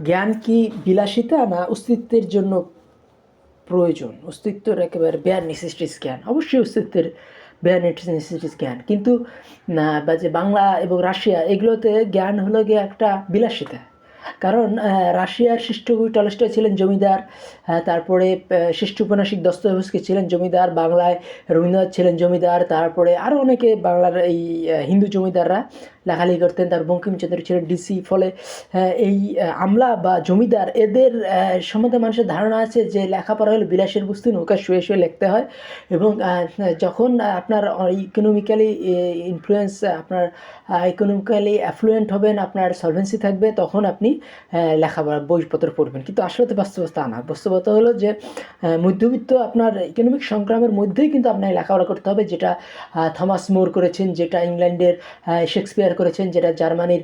জ্ঞান কি বিলাসিতা না অস্তিত্বের জন্য প্রয়োজন? অস্তিত্বের একেবারে বেয়ার নেসেসিটিস জ্ঞান, অবশ্যই অস্তিত্বের বেয়ার নেসেসিটিস জ্ঞান, কিন্তু বা যে বাংলা এবং রাশিয়া এগুলোতে জ্ঞান হলো গিয়ে একটা বিলাসিতা। কারণ রাশিয়ার শ্রেষ্ঠ কবি টলস্টয় ছিলেন জমিদার, তারপরে শ্রেষ্ঠ উপন্যাসিক দস্তয়েভস্কি ছিলেন জমিদার, বাংলায় রবীন্দ্রনাথ ছিলেন জমিদার, তারপরে আরও অনেকে বাংলার এই হিন্দু জমিদাররা লেখালেখি করতেন, তার বঙ্কিমচন্দ্র ছিলেন ডিসি। ফলে এই আমলা বা জমিদার এদের সম্বন্ধে মানুষের ধারণা আছে যে লেখাপড়া হলো বিলাসের বস্তু, নৌকা শুয়ে শুয়ে লিখতে হয়, এবং যখন আপনার ইকোনমিক্যালি ইনফ্লুয়েন্স, আপনার ইকোনমিক্যালি অ্যাফ্লুয়েন্ট হবেন, আপনার সলভেন্সি থাকবে, তখন আপনি লেখাপড়া বইপত্র পড়বেন। কিন্তু আসলে তো বাস্তবতা না। বাস্তবতা হলো যে মধ্যবিত্ত আপনার ইকোনমিক সংগ্রামের মধ্যেই কিন্তু আপনার লেখাপড়া করতে হবে, যেটা থমাস মোর করেছেন, যেটা ইংল্যান্ডের শেক্সপিয়ার করেছেন, যেটা জার্মানির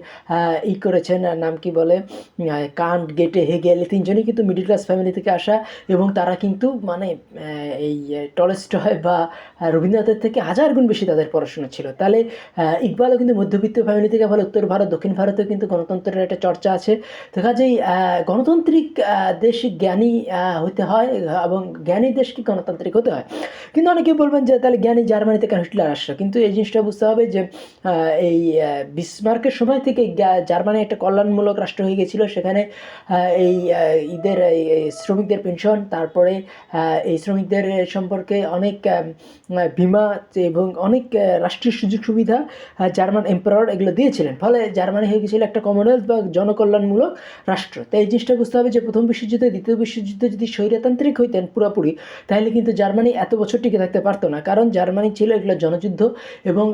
করেছেন, নাম কি বলে, কান্ট, গেটে, হেগেল, তিনজনই কিন্তু মিডল ক্লাস ফ্যামিলি থেকে আসা, এবং তারা কিন্তু মানে এই টলস্টয় বা রবীন্দ্রনাথের থেকে হাজার গুণ বেশি তাদের পড়াশোনা ছিল। তাহলে ইকবালও কিন্তু মধ্যবিত্ত ফ্যামিলি থেকে, ফলে উত্তর ভারত, দক্ষিণ ভারতেও কিন্তু গণতন্ত্রের একটা চর্চা আছে। দেখা যায় গণতান্ত্রিক দেশ জ্ঞানী হতে হয়, এবং জ্ঞানী দেশকে গণতান্ত্রিক হতে হয়। কিন্তু অনেকে বলবেন যে তাহলে জ্ঞানী জার্মানিতে কেন হিটলার আসলো? কিন্তু এই জিনিসটা বুঝতে হবে যে এই বিসমার্কের সময় থেকে জার্মানি একটা কল্যাণমূলক রাষ্ট্র হয়ে গেছিল। সেখানে এই ঈদের শ্রমিকদের পেনশন, তারপরে এই শ্রমিকদের সম্পর্কে অনেক বিমা এবং অনেক রাষ্ট্রীয় সুযোগ সুবিধা জার্মান এম্পারার এগুলো দিয়েছিলেন। ফলে জার্মানি হয়ে গেছিল একটা কমনওয়েলথ বা জনকল্যাণমূলক রাষ্ট্র। তাই এই জিনিসটা বুঝতে হবে যে প্রথম বিশ্বযুদ্ধে, দ্বিতীয় বিশ্বযুদ্ধে যদি স্বৈরতান্ত্রিক হইতেন পুরোপুরি, তাহলে কিন্তু জার্মানি এত বছর টিকে থাকতে পারতো না। কারণ জার্মানি ছিল এগুলো জনযুদ্ধ, এবং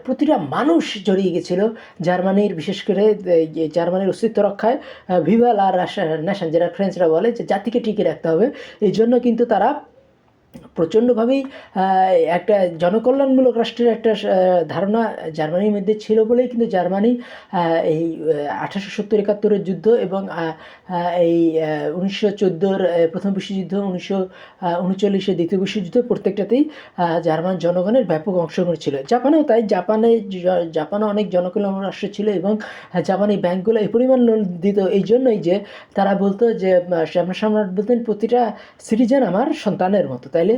প্রতিটা মানুষ জড়িয়ে গেছিলো জার্মানির, বিশেষ করে জার্মানির অস্তিত্ব রক্ষায়। ভিভা লা নেশন, যেটা ফ্রেঞ্চরা বলে যে জাতিকে টিকে রাখতে হবে, এই জন্য কিন্তু তারা প্রচণ্ডভাবেই একটা জনকল্যাণমূলক রাষ্ট্রের একটা ধারণা জার্মানির মধ্যে ছিল বলেই কিন্তু জার্মানি এই 1870-71 যুদ্ধ এবং এই 1914 প্রথম বিশ্বযুদ্ধ, 1939 দ্বিতীয় বিশ্বযুদ্ধ, প্রত্যেকটাতেই জার্মান জনগণের ব্যাপক অংশগ্রহণ ছিল। জাপানেও তাই। জাপানে অনেক জনকল্যাণ রাষ্ট্র ছিল, এবং জাপানি ব্যাংকগুলো এই পরিমাণ লোন দিত এই জন্যই যে তারা বলতো যে সম্রাট বলতেন প্রতিটা সিটিজেন আমার সন্তানের মতো। তাইলে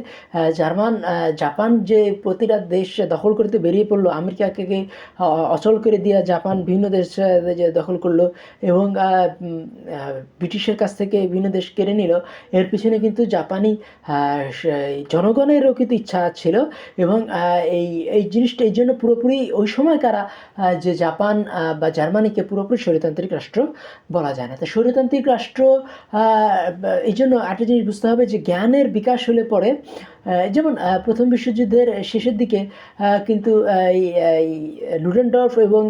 জাপান যে প্রতিটা দেশ দখল করতে বেরিয়ে পড়লো, আমেরিকাকে অচল করে দিয়ে জাপান বিভিন্ন দেশ যে দখল করলো, এবং ব্রিটিশের কাছ থেকে বিভিন্ন দেশ কেড়ে নিল, এর পিছনে কিন্তু জাপানি জনগণেরও কিন্তু ইচ্ছা ছিল। এবং এই জিনিসটা এই জন্য পুরোপুরি ওই সময়কার যে জাপান বা জার্মানিকে পুরোপুরি স্বৈরতান্ত্রিক রাষ্ট্র বলা যায় না। তো স্বৈরতান্ত্রিক রাষ্ট্র এই জন্য একটা জিনিস বুঝতে হবে যে জ্ঞানের বিকাশ হলে পরে, যেমন প্রথম বিশ্বযুদ্ধের শেষের দিকে কিন্তু এই লুডেনডর্ফ এবং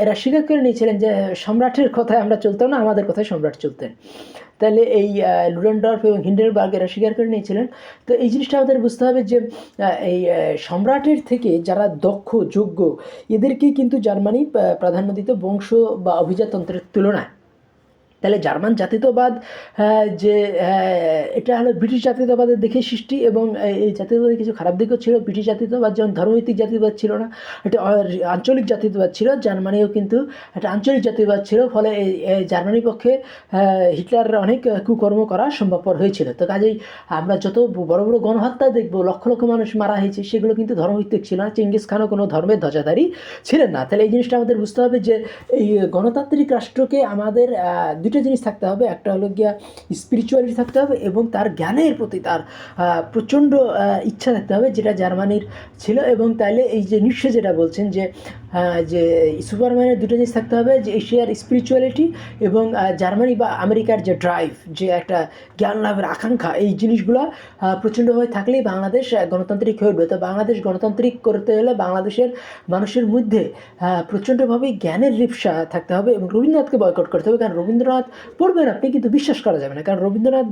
এরা স্বীকার করে নিয়েছিলেন যে সম্রাটের কথায় আমরা চলতাম না, আমাদের কথায় সম্রাট চলতেন। তাহলে এই লুডেনডর্ফ এবং হিন্ডেনবার্গ এরা স্বীকার করে নিয়েছিলেন। তো এই জিনিসটা আমাদের বুঝতে হবে যে এই সম্রাটের থেকে যারা দক্ষ, যোগ্য, এদেরকেই কিন্তু জার্মানি প্রাধান্য দিত বংশ বা অভিজাতন্ত্রের তুলনায়। তাহলে জার্মান জাতীয়তাবাদ যে এটা হলো ব্রিটিশ জাতীয়তাবাদের দেখে সৃষ্টি, এবং এই জাতীয়তাবাদের কিছু খারাপ দিকও ছিল। ব্রিটিশ জাতীয়তাবাদ যেমন ধর্মভিত্তিক জাতীয়তাবাদ ছিল না, এটা আঞ্চলিক জাতীয়তাবাদ ছিল। জার্মানিও কিন্তু একটা আঞ্চলিক জাতীয়তাবাদ ছিল। ফলে এই জার্মানির পক্ষে হিটলারের অনেক কুকর্ম করা সম্ভবপর হয়েছিল। তো কাজেই আমরা যত বড় বড় গণহত্যা দেখবো, লক্ষ লক্ষ মানুষ মারা হয়েছে, সেগুলো কিন্তু ধর্মভিত্তিক ছিল না। চেঙ্গিস খানও কোনো ধর্মের ধ্বজাধারী ছিলেন না। তাহলে এই জিনিসটা আমাদের বুঝতে হবে যে এই গণতান্ত্রিক রাষ্ট্রকে আমাদের দুটো জিনিস থাকতে হবে। একটা হলো গিয়া স্পিরিচুয়ালিটি থাকতে হবে, এবং তার জ্ঞানের প্রতি তার প্রচণ্ড ইচ্ছা থাকতে হবে, যেটা জার্মানির ছিল। এবং তাইলে এই যে নিশ্চয় যেটা বলছেন যে যে সুপারম্যানের দুটো জিনিস থাকতে হবে, যে এশিয়ার স্পিরিচুয়ালিটি এবং জার্মানি বা আমেরিকার যে ড্রাইভ, যে একটা জ্ঞান লাভের আকাঙ্ক্ষা, এই জিনিসগুলো প্রচণ্ডভাবে থাকলেই বাংলাদেশ গণতান্ত্রিক হয়ে উঠবে। তো বাংলাদেশ গণতান্ত্রিক করতে হলে বাংলাদেশের মানুষের মধ্যে প্রচণ্ডভাবে জ্ঞানের রিপসা থাকতে হবে, এবং রবীন্দ্রনাথকে বয়কট করতে হবে। কারণ রবীন্দ্রনাথ পড়বেন আপনি, কিন্তু বিশ্বাস করা যাবে না। কারণ রবীন্দ্রনাথ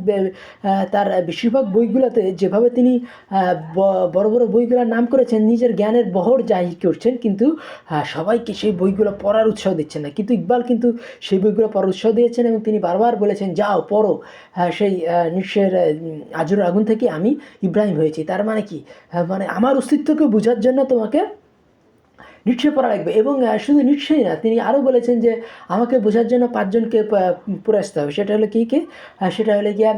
তার বেশিরভাগ বইগুলোতে যেভাবে তিনি বড় বড় বইগুলোর নাম করেছেন, নিজের জ্ঞানের বহর জাহির করছেন, কিন্তু সবাইকে সেই বইগুলো পড়ার উৎসাহ দিচ্ছেন না। কিন্তু ইকবাল কিন্তু সেই বইগুলো পড়ার উৎসাহ দিয়েছেন, এবং তিনি বারবার বলেছেন যাও পড়ো, সেই নিঃস্বের আজুর আগুন থেকে আমি ইব্রাহিম হয়েছি। তার মানে কি, মানে আমার অস্তিত্বকে বোঝার জন্য তোমাকে নিশ্চে পড়া লাগবে। এবং শুধু নিশ্চয়ই না, তিনি আরও বলেছেন যে আমাকে বোঝার জন্য 5 জনকে পড়ে আসতে হবে। সেটা হলো কে? সেটা হলো গিয়া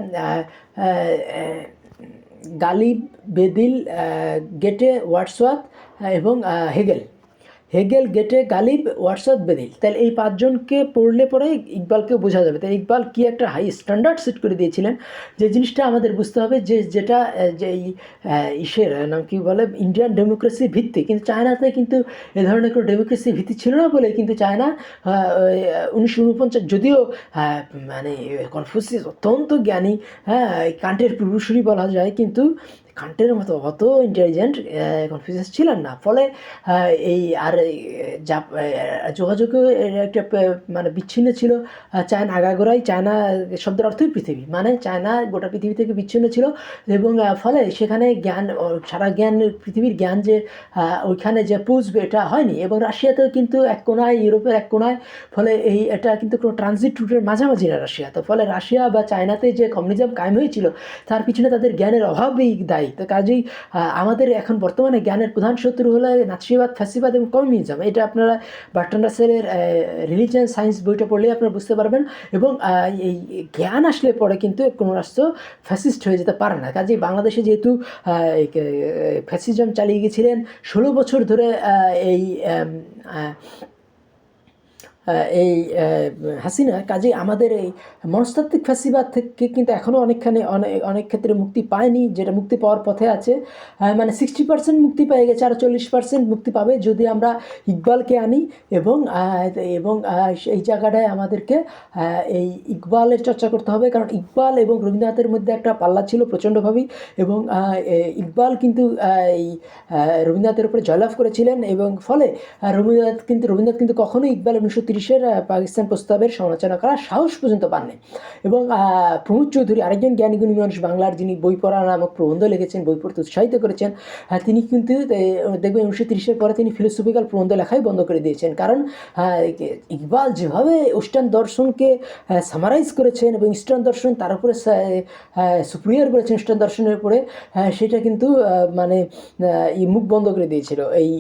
গালিব, বেদিল, গেটে, ওয়ার্ডসওয়ার্থ এবং হেগেল। হেগেল, গেটে, গালিব, ওয়ার্ডসওয়ার্থ, বেদিল। তাহলে এই 5 জনকে পড়লে পরে ইকবালকেও বোঝা যাবে। তাই ইকবাল কি একটা হাই স্ট্যান্ডার্ড সেট করে দিয়েছিলেন, যে জিনিসটা আমাদের বুঝতে হবে যে যেটা যে এই ইসের নাম কি বলে, ইন্ডিয়ান ডেমোক্রেসির ভিত্তি। কিন্তু চায়নাতে কিন্তু এ ধরনের কোনো ডেমোক্রেসির ভিত্তি ছিল না বলে কিন্তু চায়না 1949, যদিও মানে কনফুসিয়াস অত্যন্ত জ্ঞানী, হ্যাঁ, কান্টের পূর্বসূরি বলা যায়, কিন্তু কান্টের মতো অত ইন্টেলিজেন্ট কনফিউজিয়াস ছিলেন না। ফলে এই আর যোগাযোগও একটা মানে বিচ্ছিন্ন ছিল। চায়না আগাগোড়াই, চায়না শব্দের অর্থই পৃথিবী, মানে চায়না গোটা পৃথিবী থেকে বিচ্ছিন্ন ছিল। এবং ফলে সেখানে জ্ঞান, সারা জ্ঞান, পৃথিবীর জ্ঞান যে ওইখানে যে পৌঁছবে এটা হয়নি। এবং রাশিয়াতেও কিন্তু এক কোনায়, ইউরোপের এক কোনায়। ফলে এটা কিন্তু কোনো ট্রানজিট রুটের মাঝামাঝি না রাশিয়া। তো ফলে রাশিয়া বা চায়নাতে যে কমিউনিজম কায়েম হয়েছিল তার পিছনে তাদের জ্ঞানের অভাবই দায়ী। তো কাজেই আমাদের এখন বর্তমানে জ্ঞানের প্রধান শত্রু হলো নাৎসিবাদ, ফ্যাসিবাদ এবং কমিউনিজম। এটা আপনারা বার্ট্রান্ড রাসেলের রিলিজিয়ান সায়েন্স বইটা পড়লেই আপনারা বুঝতে পারবেন। এবং এই জ্ঞান আসলে পরে কিন্তু কোনো রাষ্ট্র ফ্যাসিস্ট হয়ে যেতে পারে না। কাজেই বাংলাদেশে যেহেতু ফ্যাসিজম চালিয়ে গেছিলেন 16 বছর ধরে এই হাসিনা, কাজেই আমাদের এই মনস্তাত্ত্বিক ফ্যাসিবাদ থেকে কিন্তু এখনও অনেক ক্ষেত্রে মুক্তি পায়নি, যেটা মুক্তি পাওয়ার পথে আছে। মানে 60% মুক্তি পেয়ে গেছে, আর 40% মুক্তি পাবে যদি আমরা ইকবালকে আনি। এবং এই জায়গাটায় আমাদেরকে এই ইকবালের চর্চা করতে হবে, কারণ ইকবাল এবং রবীন্দ্রনাথের মধ্যে একটা পাল্লা ছিল প্রচণ্ডভাবেই। এবং ইকবাল কিন্তু এই রবীন্দ্রনাথের উপরে জয়লাভ করেছিলেন। এবং ফলে রবীন্দ্রনাথ কিন্তু কখনোই ইকবাল 1930-এর পাকিস্তান প্রস্তাবের সমালোচনা করার সাহস পর্যন্ত পাননি। এবং প্রমোদ চৌধুরী, আরেকজন জ্ঞানীগুণী মানুষ বাংলার, যিনি বই পড়া নামক প্রবন্ধ লিখেছেন, বই পড়তে উৎসাহিত করেছেন, তিনি কিন্তু দেখবেন 1930-এর পরে তিনি ফিলোসফিক্যাল প্রবন্ধ লেখাই বন্ধ করে দিয়েছেন। কারণ ইকবাল যেভাবে ওয়েস্টার্ন দর্শনকে সামারাইজ করেছেন এবং ইস্টার্ন দর্শন তার উপরে সুপ্রিয়ার করেছেন ইস্টার্ন দর্শনের উপরে, সেটা কিন্তু মানে মুখ বন্ধ করে দিয়েছিল এই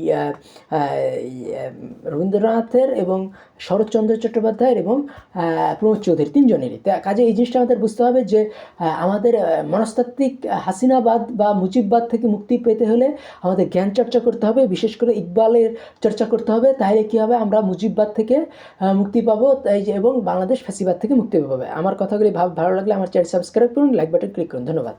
রবীন্দ্রনাথের এবং শরৎচন্দ্র চট্টোপাধ্যায়ের এবং প্রমোদ চৌধুরী, তিনজনেরই। কাজে এই জিনিসটা আমাদের বুঝতে হবে যে আমাদের মনস্তাত্ত্বিক হাসিনাবাদ বা মুজিববাদ থেকে মুক্তি পেতে হলে আমাদের জ্ঞান চর্চা করতে হবে, বিশেষ করে ইকবালের চর্চা করতে হবে। তাহলে কী হবে, আমরা মুজিববাদ থেকে মুক্তি পাবো এবং বাংলাদেশ ফ্যাসিবাদ থেকে মুক্তি পাবে। আমার কথাগুলি ভালো লাগলে আমার চ্যানেল সাবস্ক্রাইব করুন, লাইক বাটন ক্লিক করুন। ধন্যবাদ।